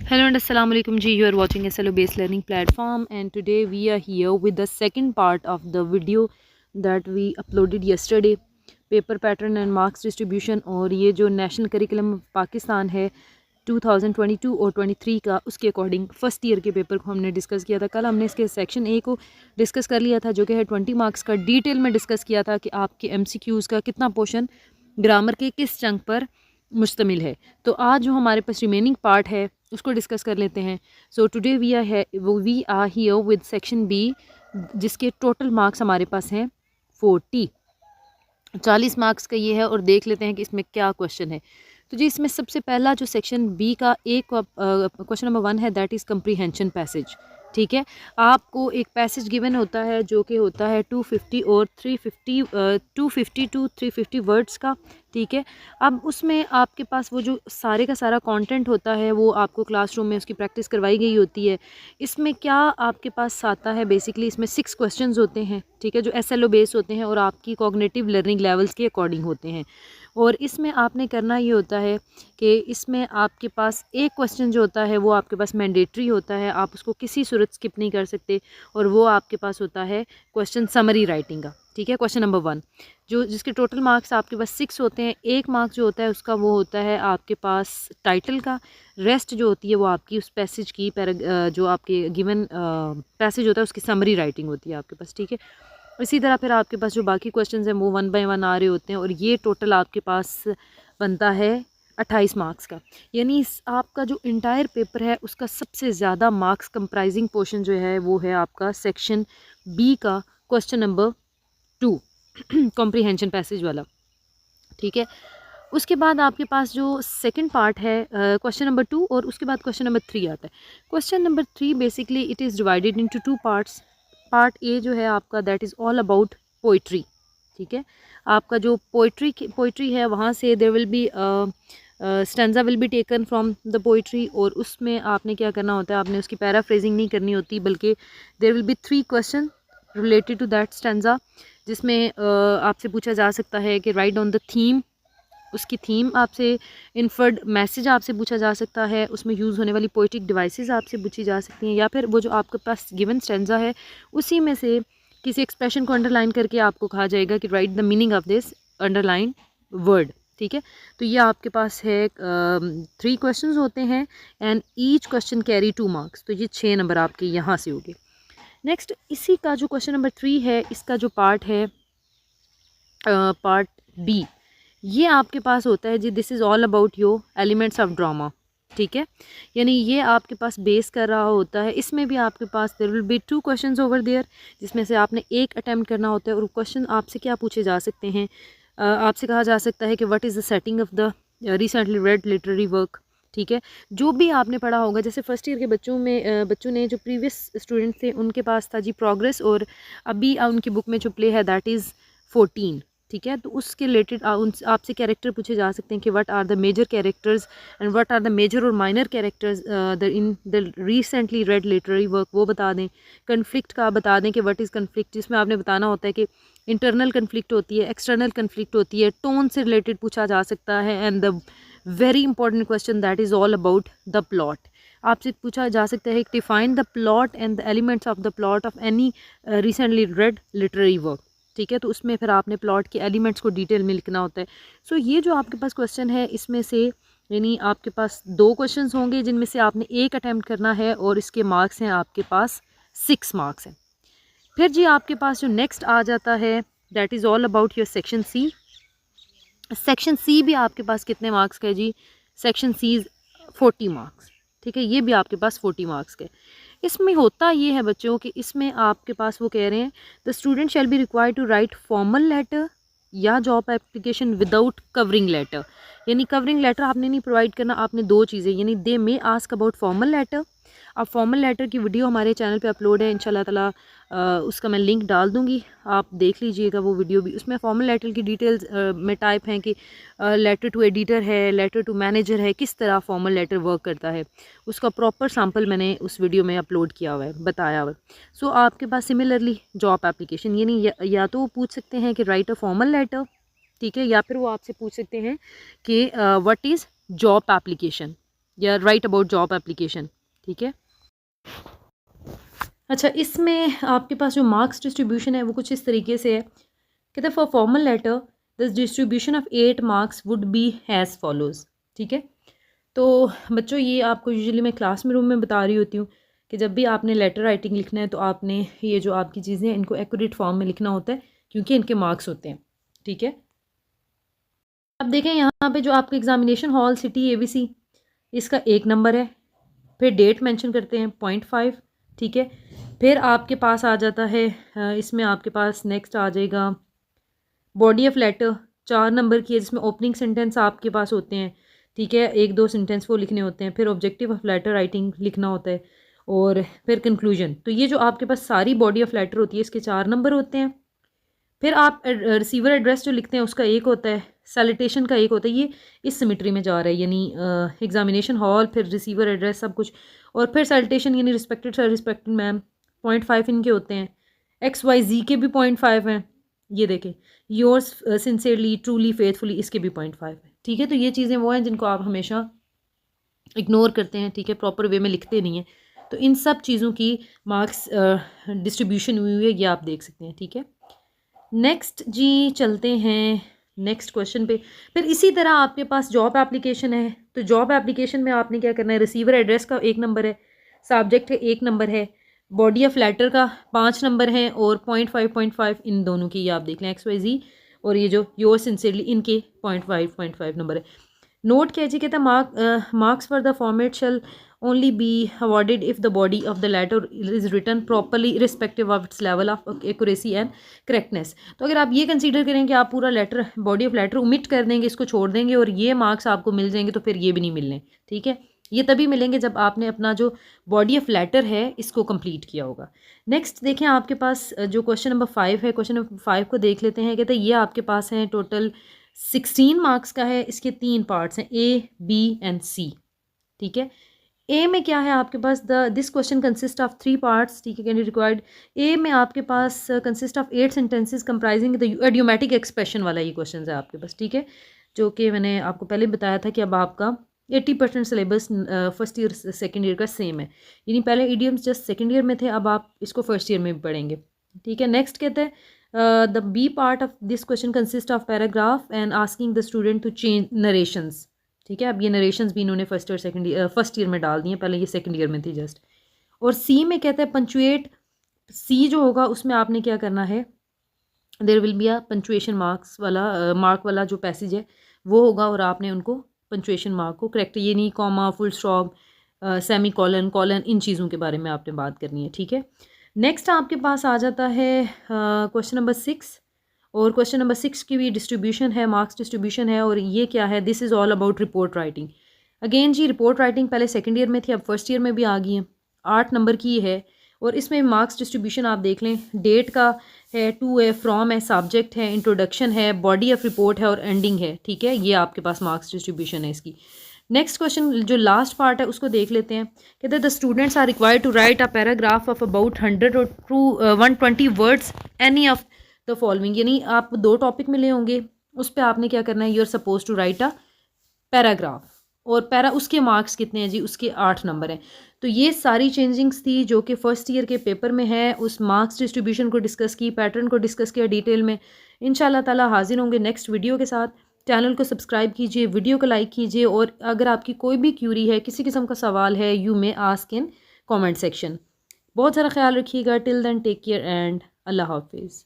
Hello and assalamu alaikum ji. You are watching SLO based learning platform, and today we are here with the second part of the video that we uploaded yesterday, paper pattern and marks distribution। और ये जो national curriculum Pakistan है 2022 और 23 का, उसके according first year के paper को हमने डिस्कस किया था। कल हमने इसके सेक्शन ए को डिस्कस कर लिया था जो कि है 20 मार्क्स का। डिटेल में डिस्कस किया था कि आपके MCQs का कितना पोर्शन ग्रामर के किस चंक पर मुश्तमिल है। तो आज जो हमारे पास रिमेनिंग पार्ट है उसको डिस्कस कर लेते हैं। So today we are here with section B, जिसके टोटल मार्क्स हमारे पास हैं 40 मार्क्स का ये है। और देख लेते हैं कि इसमें क्या क्वेश्चन है। तो जी इसमें सबसे पहला जो सेक्शन बी का एक क्वेश्चन नंबर 1 है, दैट इज़ कंप्रीहेंशन पैसेज। ठीक है, आपको एक पैसेज गिवन होता है जो कि होता है 250 और 350 250 टू 350 वर्ड्स का। ठीक है, अब उसमें आपके पास वो जो सारे का सारा कंटेंट होता है वो आपको क्लासरूम में उसकी प्रैक्टिस करवाई गई होती है। इसमें क्या आपके पास आता है, बेसिकली इसमें 6 क्वेश्चंस होते हैं। ठीक है, जो SLO बेस होते हैं और आपकी कॉग्निटिव लर्निंग लेवल्स के अकॉर्डिंग होते हैं। और इसमें आपने करना ये होता है कि इसमें आपके पास एक क्वेश्चन जो होता है वो आपके पास मैंडेटरी होता है, आप उसको किसी सूरत स्किप नहीं कर सकते। और वो आपके पास होता है क्वेश्चन समरी राइटिंग का। ठीक है, क्वेश्चन नंबर 1 जो जिसके टोटल मार्क्स आपके पास 6 होते हैं। एक मार्क जो होता है उसका वो होता है आपके पास टाइटल का। रेस्ट जो होती है वो आपकी उस पैसेज की जो आपके गिवन पैसेज होता है उसकी समरी राइटिंग होती है आपके पास। ठीक है, इसी तरह फिर आपके पास जो बाकी क्वेश्चंस हैं वो 1 बाय 1 आ रहे होते हैं। और ये टोटल आपके पास बनता है 28 मार्क्स का। यानी आपका जो इंटायर पेपर है उसका सबसे ज़्यादा मार्क्स कंप्राइजिंग पोर्शन जो है वो है आपका सेक्शन बी का क्वेश्चन नंबर 2 कॉम्प्रीहेंशन पैसेज वाला। ठीक है, उसके बाद आपके पास जो सेकंड पार्ट है क्वेश्चन नंबर 2 और उसके बाद क्वेश्चन नंबर 3 आता है। Question number 3 basically it is divided into 2 parts. Part A जो है आपका that is all about poetry. ठीक है, आपका जो पोइट्री है वहाँ से there will be stanza will be taken from the poetry. और उसमें आपने क्या करना होता है, आपने उसकी पैराफ्रेजिंग नहीं करनी होती, बल्कि there will be 3 question related to that stanza, जिसमें आपसे पूछा जा सकता है कि राइट ऑन द थीम। उसकी थीम आपसे इन्फर्ड मैसेज आपसे पूछा जा सकता है, उसमें यूज़ होने वाली पोइटिक डिवाइसेस आपसे पूछी जा सकती हैं, या फिर वो जो आपके पास गिवन स्टैंजा है उसी में से किसी एक्सप्रेशन को अंडरलाइन करके आपको कहा जाएगा कि right the meaning of this underline word. ठीक है, तो ये आपके पास है 3 क्वेश्चंस होते हैं and each question carry 2 marks. तो ये 6 नंबर आपके यहाँ से हो गए। नेक्स्ट इसी का जो क्वेश्चन नंबर 3 है, इसका जो पार्ट है पार्ट बी, ये आपके पास होता है जी this is all about your elements of drama. ठीक है, यानी ये आपके पास बेस कर रहा होता है। इसमें भी आपके पास there will be 2 questions over there, जिसमें से आपने एक अटैम्प्ट करना होता है। और क्वेश्चन आपसे क्या पूछे जा सकते हैं, आपसे कहा जा सकता है कि what is the setting of the recently read literary work. ठीक है, जो भी आपने पढ़ा होगा, जैसे फर्स्ट ईयर के बच्चों ने जो प्रीवियस स्टूडेंट थे उनके पास था जी प्रोग्रेस, और अभी उनकी बुक में जो प्ले है दैट इज़ 14। ठीक है, तो उसके रिलेटेड आपसे कैरेक्टर पूछे जा सकते हैं कि what are the major characters and what are the major और minor characters in the recently read literary work, वो बता दें। कन्फ्लिक्ट का बता दें कि व्हाट इज़ कन्फ्लिक्ट, जिसमें आपने बताना होता है कि इंटरनल कन्फ्लिक्ट होती है, एक्सटर्नल कन्फ्लिक्ट होती है, टोन से रिलेटेड पूछा जा सकता है। And the very important question that is all about the plot. आपसे पूछा जा सकता है define the plot and the elements of the plot of any recently read literary work. ठीक है, तो उसमें फिर आपने प्लॉट के एलिमेंट्स को डिटेल में लिखना होता है। सो ये जो आपके पास क्वेश्चन है इसमें से यानी आपके पास 2 क्वेश्चंस होंगे जिनमें से आपने एक अटैम्प्ट करना है, और इसके मार्क्स हैं आपके पास 6 मार्क्स हैं। फिर जी आपके पास जो नेक्स्ट आ जाता है that is all about your section C. Section C भी आपके पास कितने मार्क्स का है जी, सेक्शन सी 40 मार्क्स। ठीक है, ये भी आपके पास 40 मार्क्स के। इसमें होता ये है बच्चों कि इसमें आपके पास वो कह रहे हैं the student shall be required to write formal letter या job application without covering letter. यानी कवरिंग लेटर आपने नहीं प्रोवाइड करना, आपने 2 चीज़ें, यानी they may ask about formal letter. अब फॉर्मल लेटर की वीडियो हमारे चैनल पे अपलोड है, इंशाल्लाह ताला उसका मैं लिंक डाल दूँगी, आप देख लीजिएगा वो वीडियो भी। उसमें फॉर्मल लेटर की डिटेल्स में टाइप हैं कि लेटर टू एडिटर है, लेटर टू मैनेजर है, किस तरह फॉर्मल लेटर वर्क करता है, उसका प्रॉपर सैम्पल मैंने उस वीडियो में अपलोड किया हुआ है, बताया हुआ है। सो आपके पास सिमिलरली जॉब एप्लीकेशन, यानी या तो वो पूछ सकते हैं कि राइट अ फॉर्मल लेटर। ठीक है, या फिर वो आपसे पूछ सकते हैं कि व्हाट इज़ जॉब एप्लीकेशन। या राइट अबाउट जॉब एप्लीकेशन, ठीक है। अच्छा, इसमें आपके पास जो मार्क्स डिस्ट्रीब्यूशन है वो कुछ इस तरीके से है, कहते हैं for formal letter the distribution of 8 marks would be as follows, ठीक है। तो बच्चों ये आपको यूजुअली मैं क्लास में रूम में बता रही होती हूँ कि जब भी आपने लेटर राइटिंग लिखना है तो आपने ये जो आपकी चीज़ें हैं इनको एक्यूरेट फॉर्म में लिखना होता है, क्योंकि इनके मार्क्स होते हैं, ठीक है। अब देखें यहाँ पे जो आपका एग्जामिनेशन हॉल सिटी ABC, इसका 1 नंबर है, फिर डेट मेंशन करते हैं 0.5, ठीक है। फिर आपके पास आ जाता है इसमें आपके पास नेक्स्ट आ जाएगा बॉडी ऑफ लेटर 4 नंबर की है, जिसमें ओपनिंग सेंटेंस आपके पास होते हैं, ठीक है, 1-2 सेंटेंस वो लिखने होते हैं। फिर ऑब्जेक्टिव ऑफ लेटर राइटिंग लिखना होता है, और फिर कंक्लूजन। तो ये जो आपके पास सारी बॉडी ऑफ लेटर होती है इसके 4 नंबर होते हैं। फिर आप रिसीवर एड्रेस जो लिखते हैं उसका 1 होता है, सैलिटेशन का 1 होता है। ये इस सिमेट्री में जा रहा है, यानी एग्जामिनेशन हॉल, फिर रिसीवर एड्रेस, सब कुछ, और फिर सैलिटेशन यानी रिस्पेक्टेड सर, रिस्पेक्टेड मैम, 0.5 इनके होते हैं। XYZ के भी 0.5 हैं, ये देखें, योर्स सिंसियरली ट्रूली फेथफुली, इसके भी 0.5 है, ठीक है। तो ये चीज़ें वो हैं जिनको आप हमेशा इग्नोर करते हैं, ठीक है, प्रॉपर वे में लिखते नहीं हैं। तो इन सब चीज़ों की मार्क्स डिस्ट्रीब्यूशन हुई हुई है, ये आप देख सकते हैं, ठीक है। नेक्स्ट जी चलते हैं नेक्स्ट क्वेश्चन पे। फिर इसी तरह आपके पास जॉब एप्लीकेशन है, तो जॉब एप्लीकेशन में आपने क्या करना है, रिसीवर एड्रेस का 1 नंबर है, सब्जेक्ट का 1 नंबर है, बॉडी ऑफ लेटर का 5 नंबर है, और 0.5 इन दोनों की ये आप देख लें, XYZ और ये जो योर सिंसियरली, इनके 0.5 नंबर है। नोट कीजिए, कहता है marks for the format shall only be awarded if the body of the letter is written properly respective of its level of accuracy and correctness. तो अगर आप ये कंसीडर करें कि आप पूरा letter, body of letter omit कर देंगे, इसको छोड़ देंगे, और ये मार्क्स आपको मिल जाएंगे, तो फिर ये भी नहीं मिलने, ठीक है। ये तभी मिलेंगे जब आपने अपना जो बॉडी ऑफ लेटर है इसको कंप्लीट किया होगा। नेक्स्ट देखें आपके पास जो क्वेश्चन नंबर 5 है, क्वेश्चन नंबर 5 को देख लेते हैं। कहते हैं ये आपके पास है टोटल 16 मार्क्स का है, इसके 3 पार्ट्स हैं, A, B एंड C, ठीक है। ए में क्या है आपके पास, this question consist of 3 parts, ठीक है, कैन यू रिक्वायर्ड। ए में आपके पास consist of 8 sentences comprising the idiomatic expression वाला ये क्वेश्चन है आपके पास, ठीक है, जो कि मैंने आपको पहले बताया था कि अब आपका 80% syllabus first year second year का सेम है, यानी पहले इडियम्स जस्ट सेकेंड ईयर में थे, अब आप इसको फर्स्ट ईयर में भी पढ़ेंगे, ठीक है। नेक्स्ट कहते हैं the B part of this question consist of paragraph and asking the student to change narrations, ठीक है। अब ये नरेशंस भी इन्होंने फर्स्ट ईयर में डाल दिए, पहले ये सेकंड ईयर में थी जस्ट। और सी में कहते हैं पंचुएट, सी जो होगा उसमें आपने क्या करना है, there will be a punctuation marks वाला मार्क वाला जो पैसेज है वो होगा, और आपने उनको पंचुएशन मार्क को करेक्ट, ये नहीं comma, full stop, semicolon, colon, इन चीज़ों के बारे में आपने बात करनी है, ठीक है। नेक्स्ट आपके पास आ जाता है क्वेश्चन नंबर 6, और क्वेश्चन नंबर 6 की भी डिस्ट्रीब्यूशन है, मार्क्स डिस्ट्रीब्यूशन है, और ये क्या है, this is all about report writing. Again जी रिपोर्ट राइटिंग पहले सेकंड ईयर में थी, अब फर्स्ट ईयर में भी आ गई है, 8 नंबर की है, और इसमें मार्क्स डिस्ट्रीब्यूशन आप देख लें, डेट का है, 2 है, फ्रॉम है, सब्जेक्ट है, इंट्रोडक्शन है, बॉडी ऑफ रिपोर्ट है, और एंडिंग है, ठीक है। ये आपके पास मार्क्स डिस्ट्रीब्यूशन है इसकी। नेक्स्ट क्वेश्चन जो लास्ट पार्ट है उसको देख लेते हैं। कहते हैं the students are required to write a paragraph of about 100 और 120 words any of the following, यानी आप 2 टॉपिक मिले होंगे, उस पर आपने क्या करना है, you are suppose to write a paragraph, और पैरा उसके मार्क्स कितने हैं जी, उसके 8 नंबर हैं। तो ये सारी चेंजिंग्स थी जो कि फर्स्ट ईयर के पेपर में है, उस मार्क्स डिस्ट्रीब्यूशन को डिस्कस की, पैटर्न को डिस्कस किया डिटेल में। इंशाल्लाह ताला हाजिर होंगे नेक्स्ट वीडियो के साथ। चैनल को सब्सक्राइब कीजिए, वीडियो को लाइक कीजिए, और अगर आपकी कोई भी क्यूरी है, किसी किस्म का सवाल है, you may ask in comment section. बहुत सारा ख्याल रखिएगा। Till then take care and अल्लाह हाफिज़।